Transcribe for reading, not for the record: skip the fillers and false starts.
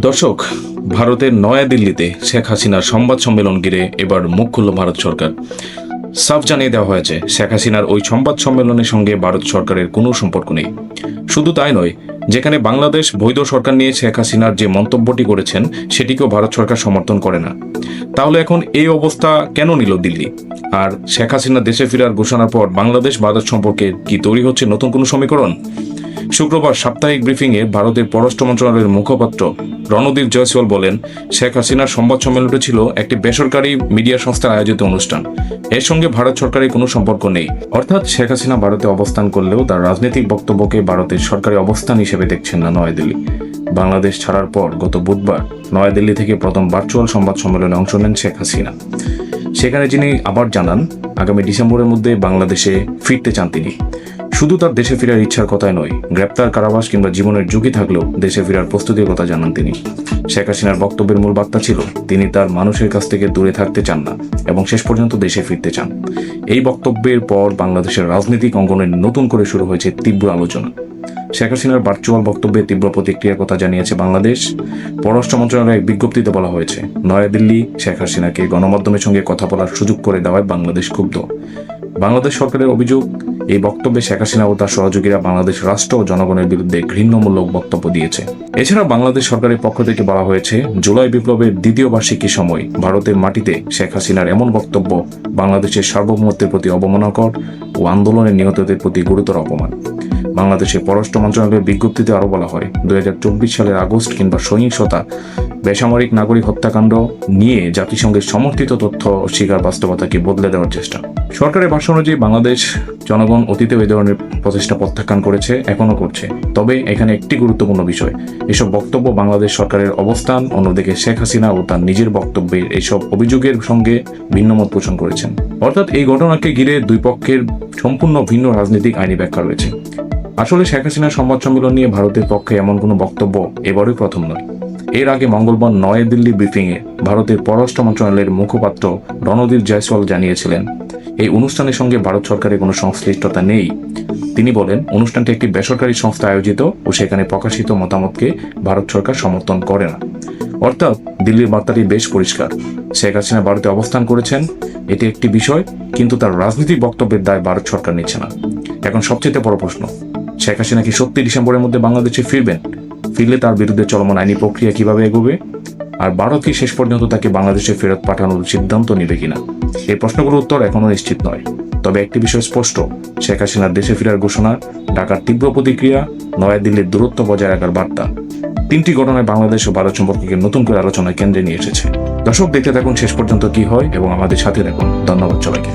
দর্শক, ভারতের নয়াদিল্লিতে শেখ হাসিনার সংবাদ সম্মেলন ঘিরে এবার মুখ খুলল ভারত সরকার। সাফ জানিয়ে দেওয়া হয়েছে, শেখ হাসিনার ওই সংবাদ সম্মেলনের সঙ্গে ভারত সরকারের কোনো সম্পর্ক নেই। শুধু তাই নয়, যেখানে বাংলাদেশ বৈধ সরকার নিয়ে শেখ হাসিনার যে মন্তব্যটি করেছেন সেটিকেও ভারত সরকার সমর্থন করে না। তাহলে এখন এই অবস্থা কেন নিল দিল্লি? আর শেখ হাসিনা দেশে ফেরার ঘোষণার পর বাংলাদেশ ভারত সম্পর্কে কি তৈরি হচ্ছে নতুন কোনো সমীকরণ? শুক্রবার সাপ্তাহিক ব্রিফিংয়ে ভারতের পররাষ্ট্র মন্ত্রণালয়ের মুখপাত্র রণদীপ জয়সওয়াল বলেন, শেখ হাসিনার সংবাদ সম্মেলনটি ছিল একটি বেসরকারি মিডিয়া সংস্থার আয়োজিত অনুষ্ঠান। এর সঙ্গে ভারত সরকারের কোনো সম্পর্ক নেই। অর্থাৎ শেখ হাসিনা ভারতে অবস্থান করলেও তার রাজনৈতিক বক্তব্যকে ভারতের সরকারি অবস্থান হিসেবে দেখছেন না নয়াদিল্লি। বাংলাদেশ ছাড়ার পর গত বুধবার নয়াদিল্লি থেকে প্রথম ভার্চুয়াল সংবাদ সম্মেলনে অংশ নেন শেখ হাসিনা। সেখানে যিনি আবার জানান, আগামী ডিসেম্বরের মধ্যে বাংলাদেশে ফিরতে চান তিনি। শুধু তার দেশে ফেরার ইচ্ছার কথাই নয়, গ্রেপ্তার, কারাবাস কিংবা জীবনের ঝুঁকি থাকলেও দেশে ফেরার প্রস্তুতির কথা জানান তিনি। শেখ হাসিনার বক্তব্যের মূল বার্তা ছিল, তিনি তার মানুষের কাছ থেকে দূরে থাকতে চান না এবং শেষ পর্যন্ত দেশে ফিরতে চান। এই বক্তব্যের পর বাংলাদেশের রাজনৈতিক অঙ্গনে নতুন করে শুরু হয়েছে তীব্র আলোচনা। শেখ হাসিনার ভার্চুয়াল বক্তব্যে তীব্র প্রতিক্রিয়ার কথা জানিয়েছে বাংলাদেশ। পররাষ্ট্র মন্ত্রণালয়ের এক বিজ্ঞপ্তিতে বলা হয়েছে, নয়াদিল্লি শেখ হাসিনাকে গণমাধ্যমের সঙ্গে কথা বলার সুযোগ করে দেওয়ায় বাংলাদেশ ক্ষুব্ধ। বাংলাদেশ সরকারের অভিযোগ, এই বক্তব্যে শেখ হাসিনা ও তার সহযোগীরা বাংলাদেশ রাষ্ট্র ও জনগণের বিরুদ্ধে ঘৃণ্যমূলক বক্তব্য দিয়েছে। এছাড়া বাংলাদেশ সরকারের পক্ষ থেকে বলা হয়েছে, জুলাই বিপ্লবের দ্বিতীয় বার্ষিকীর সময় ভারতের মাটিতে শেখ হাসিনার এমন বক্তব্য বাংলাদেশের সার্বভৌমত্বের প্রতি অবমাননাকর ও আন্দোলনের নিহতদের প্রতি গুরুতর অপমান। বাংলাদেশের পররাষ্ট্র মন্ত্রণালয়ের বিজ্ঞপ্তিতে আরও বলা হয়, 2024 সালের আগস্ট কিংবা সহিংসতা, বেসামরিক নাগরিক হত্যাকাণ্ড নিয়ে জাতিসংঘের সমর্থিত তথ্য স্বীকার বাস্তবতাকে বদলে দেওয়ার চেষ্টা। সরকারের ভাষ্য অনুযায়ী বাংলাদেশ জনগণ অতীতেও এই ধরনের প্রচেষ্টা প্রত্যাখ্যান করেছে, এখনও করছে। তবে এখানে একটি গুরুত্বপূর্ণ বিষয়, এসব বক্তব্য বাংলাদেশ সরকারের অবস্থান, অন্যদিকে শেখ হাসিনা ও তার নিজের বক্তব্যের এইসব অভিযোগের সঙ্গে ভিন্নমত পোষণ করেছেন। অর্থাৎ এই ঘটনাকে ঘিরে দুই পক্ষের সম্পূর্ণ ভিন্ন রাজনৈতিক আইনি ব্যাখ্যা রয়েছে। আসলে শেখ হাসিনার সংবাদ সম্মেলন নিয়ে ভারতের পক্ষে এমন কোনো বক্তব্য এবারই প্রথম নয়। এর আগে মঙ্গলবার নয়াদিল্লি ব্রিফিংয়ে ভারতের পররাষ্ট্র মন্ত্রণালয়ের মুখপাত্র রণদীপ জয়সওয়াল জানিয়েছিলেন, এই অনুষ্ঠানের সঙ্গে ভারত সরকারের কোনো সংশ্লিষ্টতা নেই। তিনি বলেন, অনুষ্ঠানটি একটি বেসরকারি সংস্থা আয়োজিত ও সেখানে প্রকাশিত মতামতকে ভারত সরকার সমর্থন করে না। অর্থাৎ দিল্লির বার্তাটি বেশ পরিষ্কার, শেখ হাসিনা ভারতে অবস্থান করেছেন, এটি একটি বিষয়, কিন্তু তার রাজনৈতিক বক্তব্যের দায় ভারত সরকার নিচ্ছে না। এখন সবচেয়ে বড় প্রশ্ন, শেখ হাসিনা কি সত্যি ডিসেম্বরের মধ্যে বাংলাদেশে ফিরবেন? ফিরলে তার বিরুদ্ধে চলমান আইনি প্রক্রিয়া কিভাবে এগোবে? আর ভারত কি শেষ পর্যন্ত তাকে বাংলাদেশে ফেরত পাঠানোর সিদ্ধান্ত নেবে কিনা? এই প্রশ্নগুলোর উত্তর এখনো নিশ্চিত নয়। তবে একটি বিষয় স্পষ্ট, শেখ হাসিনার দেশে ফেরার ঘোষণা, ঢাকার তীব্র প্রতিক্রিয়া, নয়াদিল্লির দূরত্ব বজায় রাখার বার্তা, তিনটি ঘটনায় বাংলাদেশ ও ভারত সম্পর্ককে নতুন করে আলোচনার কেন্দ্রে নিয়ে এসেছে। দর্শক, দেখতে থাকুন শেষ পর্যন্ত কি হয় এবং আমাদের সাথে থাকুন। ধন্যবাদ সবাইকে।